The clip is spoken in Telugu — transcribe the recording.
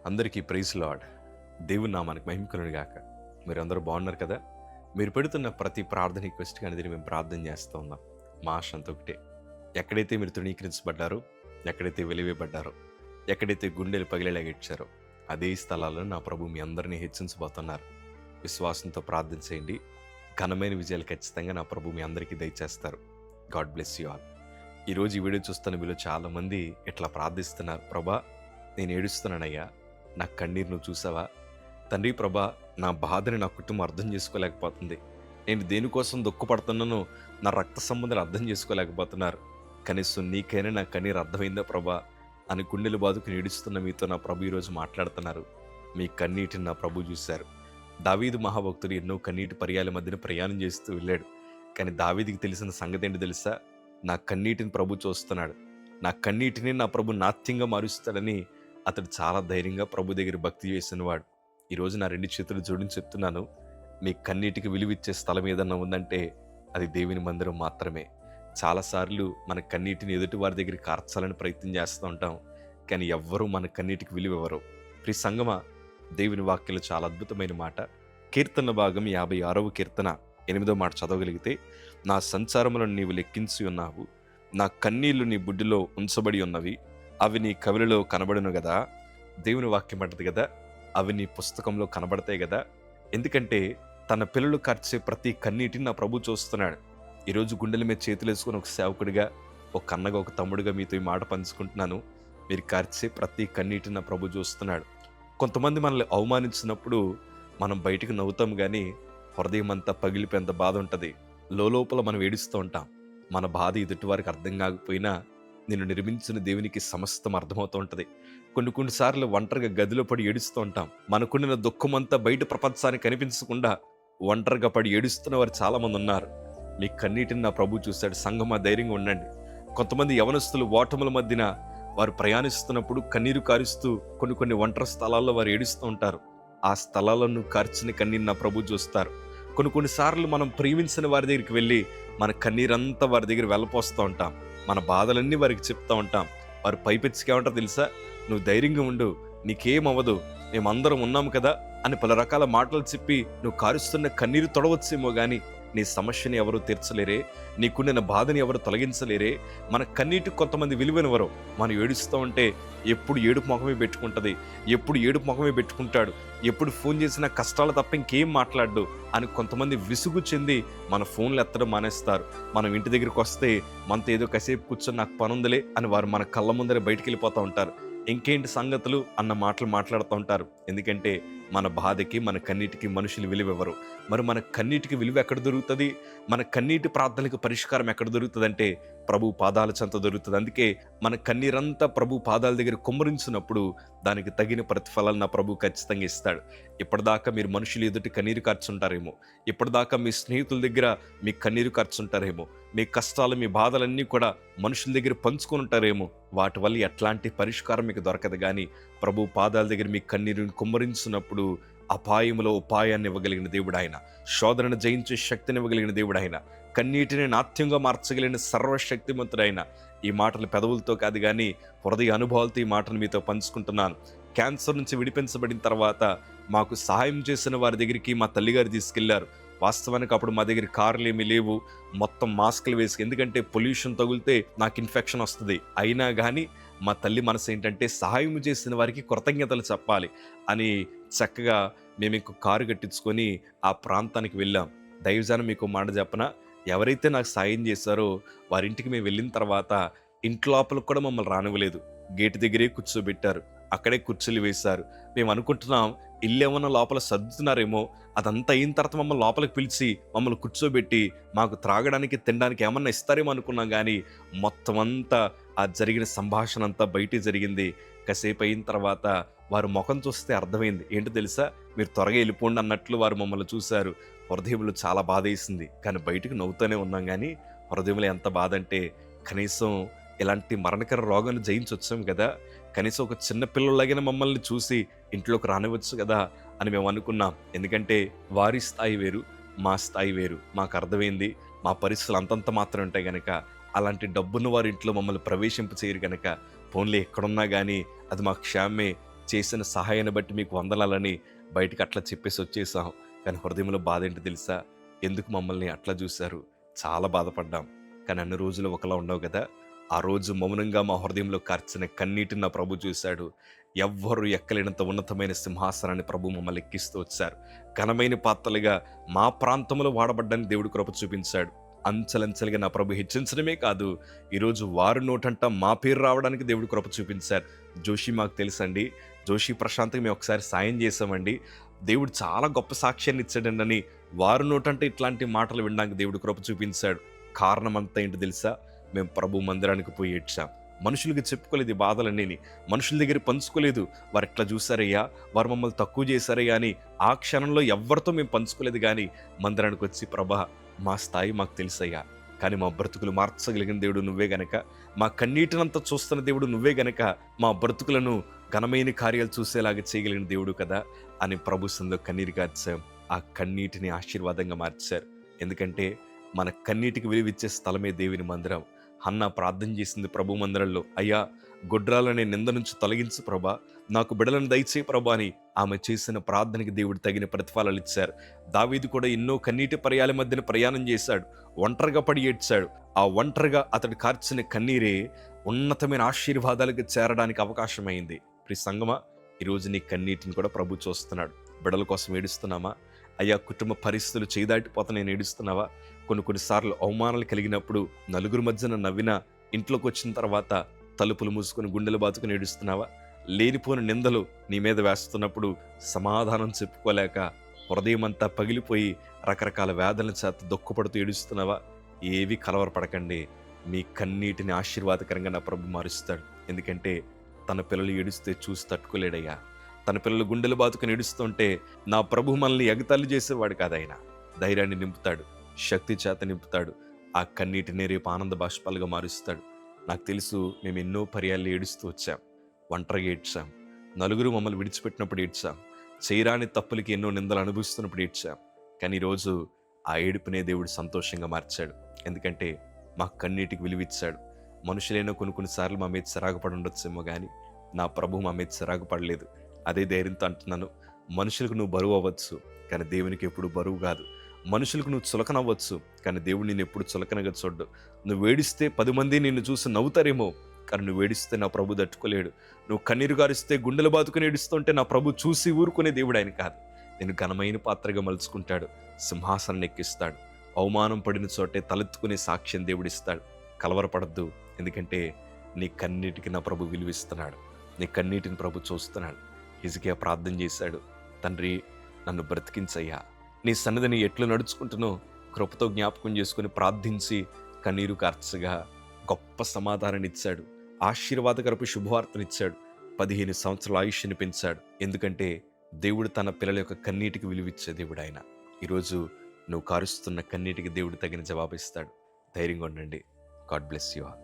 అందరికీ ప్రైజ్ లార్డ్. దేవుని నామానికి మహిమ కలుగును గాక. మీరందరూ బాగున్నారు కదా? మీరు పెడుతున్న ప్రతి ప్రార్థన రిక్వెస్ట్ కానీ మేము ప్రార్థన చేస్తూ ఉన్నాం. మా ఆశ అంతా ఒకటే. ఎక్కడైతే మీరు తృణీకరించబడ్డారో, ఎక్కడైతే వెలివేయబడ్డారో, ఎక్కడైతే గుండెలు పగిలేలాగా ఇచ్చారో అదే స్థలాల్లో నా ప్రభు మీ అందరినీ హెచ్చించబోతున్నారు. విశ్వాసంతో ప్రార్థన చేయండి. ఘనమైన విజయాలు ఖచ్చితంగా నా ప్రభు మీ అందరికీ దయచేస్తారు. God bless you all. ఈరోజు ఈ వీడియో చూస్తున్న మీలో చాలామంది ఇట్లా ప్రార్థిస్తున్నారు. ప్రభా, నేను ఏడుస్తున్నానయ్యా, నా కన్నీరు నువ్వు చూసావా? తండ్రి ప్రభా, నా బాధని నా కుటుంబం అర్థం చేసుకోలేకపోతుంది. నేను దేనికోసం దుఃఖపడుతున్నానో నా రక్త సంబంధాలు అర్థం చేసుకోలేకపోతున్నారు. కనీసం నీకైనా నా కన్నీరు అర్థమైందా ప్రభా అని గుండెలు బాదుకుని ఏడుస్తున్న మీతో నా ప్రభు ఈరోజు మాట్లాడుతున్నారు. మీ కన్నీటిని నా ప్రభు చూశారు. దావీదు మహాభక్తుడు ఎన్నో కన్నీటి పర్యాల మధ్యన ప్రయాణం చేస్తూ వెళ్ళాడు. కానీ దావీదికి తెలిసిన సంగతి ఏంటి తెలుసా? నా కన్నీటిని ప్రభు చూస్తున్నాడు. నా కన్నీటిని నా ప్రభు నాట్యంగా మారుస్తాడని అతడు చాలా ధైర్యంగా ప్రభు దగ్గర భక్తి చేసినవాడు. ఈరోజు నా 2 చేతులు జోడించి చెప్తున్నాను, మీ కన్నీటికి విలువిచ్చే స్థలం ఏదన్నా ఉందంటే అది దేవుని మందిరం మాత్రమే. చాలాసార్లు మన కన్నీటిని ఎదుటి వారి దగ్గర కార్చాలని ప్రయత్నం చేస్తూ ఉంటాం, కానీ ఎవ్వరూ మన కన్నీటికి విలువెవరు. ప్రియ సంగమా, దేవుని వాక్యంలో చాలా అద్భుతమైన మాట. కీర్తన భాగం 56వ కీర్తన 8వ మాట చదవగలిగితే, నా సంచారములను నీవు లెక్కించి ఉన్నావు, నా కన్నీళ్లు నీ బుడ్డిలో ఉంచబడి ఉన్నవి, అవి నీ కవిలలో కనబడును కదా. దేవుని వాక్యం అంటది కదా, అవి నీ పుస్తకంలో కనబడతాయి కదా. ఎందుకంటే తన పిల్లలు కార్చే ప్రతి కన్నీటిని నా ప్రభు చూస్తున్నాడు. ఈరోజు గుండెల మీద చేతులు వేసుకుని ఒక సేవకుడిగా, ఒక అన్నగా, ఒక తమ్ముడిగా మీతో ఈ మాట పంచుకుంటున్నాను. మీరు కార్చే ప్రతి కన్నీటిని నా ప్రభు చూస్తున్నాడు. కొంతమంది మనల్ని అవమానించినప్పుడు మనం బయటికి నవ్వుతాం, కానీ హృదయం అంతా పగిలిపోయేంత బాధ ఉంటుంది. లోపల మనం ఏడుస్తూ ఉంటాం. మన బాధ ఎదుటివారికి అర్థం కాకపోయినా నిన్ను నిర్మించిన దేవునికి సమస్తం అర్థమవుతూ ఉంటుంది. కొన్నిసార్లు ఒంటరిగా గదిలో పడి ఏడుస్తూ ఉంటాం. మనకుండిన దుఃఖమంతా బయట ప్రపంచానికి కనిపించకుండా ఒంటరిగా పడి ఏడుస్తున్న వారు చాలామంది ఉన్నారు. మీ కన్నీటిని నా ప్రభు చూశాడు. సంగమా, ధైర్యంగా ఉండండి. కొంతమంది యవనస్తులు ఓటముల మధ్యన వారు ప్రయాణిస్తున్నప్పుడు కన్నీరు కారుస్తూ కొన్ని ఒంటరి స్థలాల్లో వారు ఏడుస్తూ ఉంటారు. ఆ స్థలాలను కార్చిన కన్నీరు నా ప్రభు చూస్తారు. కొన్నిసార్లు మనం ప్రేమించిన వారి దగ్గరికి వెళ్ళి మన కన్నీరంతా వారి దగ్గర వెళ్ళపోస్తూ ఉంటాం. మన బాధలన్నీ వారికి చెప్తూ ఉంటాం. వారు పైపెచ్చిగా ఉంటారు తెలుసా, నువ్వు ధైర్యంగా ఉండు, నీకేమవ్వదు, మేమందరం ఉన్నాము కదా అని పలు రకాల మాటలు చెప్పి నువ్వు కారుస్తున్న కన్నీరు తొడవచ్చేమో కానీ నీ సమస్యని ఎవరు తీర్చలేరే, నీకుండిన బాధని ఎవరు తొలగించలేరే. మన కన్నీటికి కొంతమంది విలువైనవరు. మనం ఏడుస్తూ ఉంటే ఎప్పుడు ఏడుపు ముఖమే పెట్టుకుంటుంది, ఎప్పుడు ఏడుపు ముఖమే పెట్టుకుంటాడు, ఎప్పుడు ఫోన్ చేసినా కష్టాలు తప్ప ఇంకేం మాట్లాడు అని కొంతమంది విసుగు చెంది మన ఫోన్లు ఎత్తడం మానేస్తారు. మనం ఇంటి దగ్గరికి వస్తే మనతో ఏదో కాసేపు కూర్చొని నాకు పనుందిలే అని వారు మన కళ్ళ ముందరే బయటికి వెళ్ళిపోతూ ఉంటారు. ఇంకేంటి సంగతులు అన్న మాటలు మాట్లాడుతూ ఉంటారు. ఎందుకంటే మన బాధకి, మన కన్నీటికి మనుషులు విలువెవరు. మరి మన కన్నీటికి విలువ ఎక్కడ దొరుకుతుంది? మన కన్నీటి ప్రార్థనలకు పరిష్కారం ఎక్కడ దొరుకుతుంది అంటే ప్రభు పాదాల చెంత దొరుకుతుంది. అందుకే మన కన్నీరంతా ప్రభు పాదాల దగ్గర కుమ్మరించినప్పుడు దానికి తగిన ప్రతిఫలాలు నా ప్రభు ఖచ్చితంగా ఇస్తాడు. ఇప్పటిదాకా మీరు మనుషులు ఎదుటి కన్నీరు కార్చుంటారేమో, ఇప్పటిదాకా మీ స్నేహితుల దగ్గర మీ కన్నీరు కార్చుంటారేమో, మీ కష్టాలు, మీ బాధలన్నీ కూడా మనుషుల దగ్గర పంచుకొని ఉంటారేమో. వాటి వల్ల ఎట్లాంటి పరిష్కారం మీకు దొరకదు. కానీ ప్రభు పాదాల దగ్గర మీ కన్నీరుని కుమ్మరించినప్పుడు అపాయములో ఉపాయాన్ని ఇవ్వగలిగిన దేవుడు ఆయన, శోధనను జయించే శక్తిని ఇవ్వగలిగిన దేవుడు ఆయన, కన్నీటిని నాట్యంగా మార్చగలిగిన సర్వశక్తిమంతుడైన. ఈ మాటలు పెదవులతో కాదు కానీ హృదయ అనుభవాలతో ఈ మాటలు మీతో పంచుకుంటున్నాను. క్యాన్సర్ నుంచి విడిపించబడిన తర్వాత మాకు సహాయం చేసిన వారి దగ్గరికి మా తల్లిగారు తీసుకెళ్లారు. వాస్తవానికి అప్పుడు మా దగ్గర కార్లు ఏమీ లేవు, మొత్తం మాస్కులు వేసి, ఎందుకంటే పొల్యూషన్ తగిలితే నాకు ఇన్ఫెక్షన్ వస్తుంది. అయినా కానీ మా తల్లి మనసు ఏంటంటే సహాయం చేసిన వారికి కృతజ్ఞతలు చెప్పాలి అని చక్కగా మేము ఇంకో కారు కట్టించుకొని ఆ ప్రాంతానికి వెళ్ళాం. దైవజనం మీకు మాట చెప్పనా, ఎవరైతే నాకు సాయం చేశారో వారింటికి మేము వెళ్ళిన తర్వాత ఇంటి లోపలికి కూడా మమ్మల్ని రానివ్వలేదు. గేటు దగ్గరే కూర్చోబెట్టారు, అక్కడే కుర్చీలు వేశారు. మేము అనుకుంటున్నాం ఇల్లు ఏమన్నా లోపల సర్దుతున్నారేమో, అదంతా అయిన తర్వాత మమ్మల్ని లోపలికి పిలిచి మమ్మల్ని కూర్చోబెట్టి మాకు త్రాగడానికి, తినడానికి ఏమన్నా ఇస్తారేమో అనుకున్నాం. కానీ మొత్తం అంతా ఆ జరిగిన సంభాషణ అంతా బయటే జరిగింది. కాసేపు అయిన తర్వాత వారు ముఖం చూస్తే అర్థమైంది. ఏంటో తెలుసా, మీరు త్వరగా వెళ్ళిపోండి అన్నట్లు వారు మమ్మల్ని చూశారు. హృదయంలో చాలా బాధ వేసింది, కానీ బయటకు నవ్వుతూనే ఉన్నాం. కానీ హృదయంలో ఎంత బాధ అంటే, కనీసం ఇలాంటి మరణకర రోగాన్ని జయించొచ్చాం కదా, కనీసం ఒక చిన్న పిల్లలాగిన మమ్మల్ని చూసి ఇంట్లోకి రానివచ్చు కదా అని మేము అనుకున్నాం. ఎందుకంటే వారి స్థాయి వేరు, మా స్థాయి వేరు. మాకు అర్థమైంది మా పరిస్థితులు అంతంత మాత్రం ఉంటాయి కనుక అలాంటి డబ్బున్న వారి ఇంట్లో మమ్మల్ని ప్రవేశింప చేయరు కనుక పోన్లే ఎక్కడున్నా కానీ అది మా క్షేమే, చేసిన సహాయాన్ని బట్టి మీకు వందనాలని బయటికి అట్లా చెప్పేసి వచ్చేసాం. కానీ హృదయంలో బాధ ఏంటో తెలుసా? ఎందుకు మమ్మల్ని అట్లా చూశారు? చాలా బాధపడ్డాం. కానీ అన్ని రోజులు ఒకలా ఉండవు కదా! ఆ రోజు మౌనంగా మా హృదయంలో కార్చిన కన్నీటిని నా ప్రభు చూశాడు. ఎవ్వరు ఎక్కలేనంత ఉన్నతమైన సింహాసనాన్ని ప్రభు మమ్మల్ని ఎక్కిస్తూ వచ్చారు. ఘనమైన పాత్రలుగా మా ప్రాంతంలో వాడబడ్డానికి దేవుడు కృప చూపించాడు. అంచెలంచెలుగా నా ప్రభు హెచ్చించడమే కాదు, ఈరోజు వారి నోటంట మా పేరు రావడానికి దేవుడు కృప చూపించారు. జోషి మాకు తెలుసండి. జోషి ప్రశాంత్కి మేము ఒకసారి సాయం చేసామండి. దేవుడు చాలా గొప్ప సాక్ష్యాన్ని ఇచ్చాడండి అని వారి నోటంటే ఇట్లాంటి మాటలు వినడానికి దేవుడు కృప చూపించాడు. కారణం అంతా ఏంటో తెలుసా? మేము ప్రభు మందిరానికి పోయి ఏడ్చాం. మనుషులకి చెప్పుకోలేదు ఈ బాధలన్నీ, మనుషుల దగ్గర పంచుకోలేదు. వారు ఎట్లా చూసారయ్యా, వారు మమ్మల్ని తక్కువ చేశారయ్యా అని ఆ క్షణంలో ఎవరితో మేము పంచుకోలేదు. కానీ మందిరానికి వచ్చి ప్రభా మా స్థాయి మాకు తెలుసయ్యా, కానీ మా బ్రతుకులు మార్చగలిగిన దేవుడు నువ్వే గనక, మా కన్నీటినంతా చూస్తున్న దేవుడు నువ్వే గనక, మా బ్రతుకులను ఘనమైన కార్యాలు చూసేలాగా చేయగలిగిన దేవుడు కదా అని ప్రభు సందులో కన్నీరు కార్చాం. ఆ కన్నీటిని ఆశీర్వాదంగా మార్చారు. ఎందుకంటే మన కన్నీటికి విలువిచ్చే స్థలమే దేవుని మందిరం. హన్నా ప్రార్థన చేసింది ప్రభు మందిరంలో, అయ్యా గొడ్రాలనే నింద నుంచి తొలగించు ప్రభా, నాకు బిడలను దయచే ప్రభా అని ఆమె చేసిన ప్రార్థనకి దేవుడు తగిన ప్రతిఫలాలు ఇచ్చారు. దావీదు కూడా ఎన్నో కన్నీటి పర్యాల మధ్యన ప్రయాణం చేశాడు, ఒంటరిగా పడి ఏడ్చాడు. ఆ ఒంటరిగా అతడు కార్చిన కన్నీరే ఉన్నతమైన ఆశీర్వాదాలకు చేరడానికి అవకాశమైంది. ప్రియ సంగమా, ఈరోజు నీ కన్నీటిని కూడా ప్రభు చూస్తున్నాడు. బిడల కోసం ఏడుస్తున్నామా? అయ్యా కుటుంబ పరిస్థితులు చేదాటిపోతానని ఏడుస్తున్నావా? కొన్నిసార్లు అవమానాలు కలిగినప్పుడు నలుగురు మధ్యన నవ్వినా ఇంట్లోకి వచ్చిన తర్వాత తలుపులు మూసుకొని గుండెలు బాతుకుని ఏడుస్తున్నావా? లేనిపోని నిందలు నీ మీద వేస్తున్నప్పుడు సమాధానం చెప్పుకోలేక హృదయం అంతా పగిలిపోయి రకరకాల వేదనల చేత దుఃఖపడుతూ ఏడుస్తున్నావా? ఏవి కలవరపడకండి. మీ కన్నీటిని ఆశీర్వాదకరంగా నా ప్రభు మారుస్తాడు. ఎందుకంటే తన పిల్లలు ఏడుస్తే చూసి తట్టుకోలేడయ్యా. తన పిల్లలు గుండెలు బాతుకుని ఏడుస్తుంటే నా ప్రభు మనల్ని ఎగతాళి చేసేవాడు కాదు. ఆయన ధైర్యాన్ని నింపుతాడు, శక్తి చేత నింపుతాడు. ఆ కన్నీటిని రేపు ఆనంద బాష్పాలుగా మారుస్తాడు. నాకు తెలుసు, మేము ఎన్నో పర్యాలు ఏడుస్తూ వచ్చాం, ఒంటరిగా ఏడ్చాం, నలుగురు మమ్మల్ని విడిచిపెట్టినప్పుడు ఏడ్చాం, చేయరాని తప్పులకి ఎన్నో నిందలు అనుభవిస్తున్నప్పుడు ఏడ్చాం. కానీ ఈరోజు ఆ ఏడుపునే దేవుడు సంతోషంగా మార్చాడు. ఎందుకంటే మా కన్నీటికి విలువిచ్చాడు. మనుషులైనా కొన్నిసార్లు మా మీద చిరాకుపడి ఉండొచ్చేమో, కానీ నా ప్రభు మా మీద చిరాకుపడలేదు. అదే ధైర్యంతో అంటున్నాను, మనుషులకు నువ్వు బరువు అవ్వచ్చు, కానీ దేవునికి ఎప్పుడు బరువు కాదు. మనుషులకు నువ్వు చులకనవ్వచ్చు, కానీ దేవుడు నిన్ను ఎప్పుడు చులకనగా చూడ్డు. నువ్వు ఏడిస్తే 10 మంది నిన్ను చూసి నవ్వుతారేమో, కానీ నువ్వు ఏడిస్తే నా ప్రభు తట్టుకోలేడు. నువ్వు కన్నీరు గారిస్తే గుండెలు బాదుకుని ఏడుస్తుంటే నా ప్రభు చూసి ఊరుకునే దేవుడు ఆయన కాదు. నేను ఘనమైన పాత్రగా మలుచుకుంటాడు, సింహాసనం ఎక్కిస్తాడు. అవమానం పడిన చోటే తలెత్తుకునే సాక్ష్యం దేవుడిస్తాడు. కలవరపడద్దు, ఎందుకంటే నీ కన్నీటికి నా ప్రభు విలువిస్తున్నాడు. నీ కన్నీటిని ప్రభు చూస్తున్నాడు. హిజ్కియా ప్రార్థన చేశాడు, తండ్రి నన్ను బ్రతికించయ్యా. నీ సన్నిధిని ఎట్లు నడుచుకుంటునో కృపతో జ్ఞాపకం చేసుకుని ప్రార్థించి కన్నీరు కార్చగా గొప్ప సమాధానాన్ని ఇచ్చాడు. ఆశీర్వాదకరపు శుభవార్తనిచ్చాడు. 15 సంవత్సరాల ఆయుష్ని పెంచాడు. ఎందుకంటే దేవుడు తన పిల్లల యొక్క కన్నీటికి విలువిచ్చే దేవుడు ఆయన. ఈరోజు నువ్వు కారుస్తున్న కన్నీటికి దేవుడు తగిన జవాబు ఇస్తాడు. ధైర్యంగా ఉండండి. God bless you all.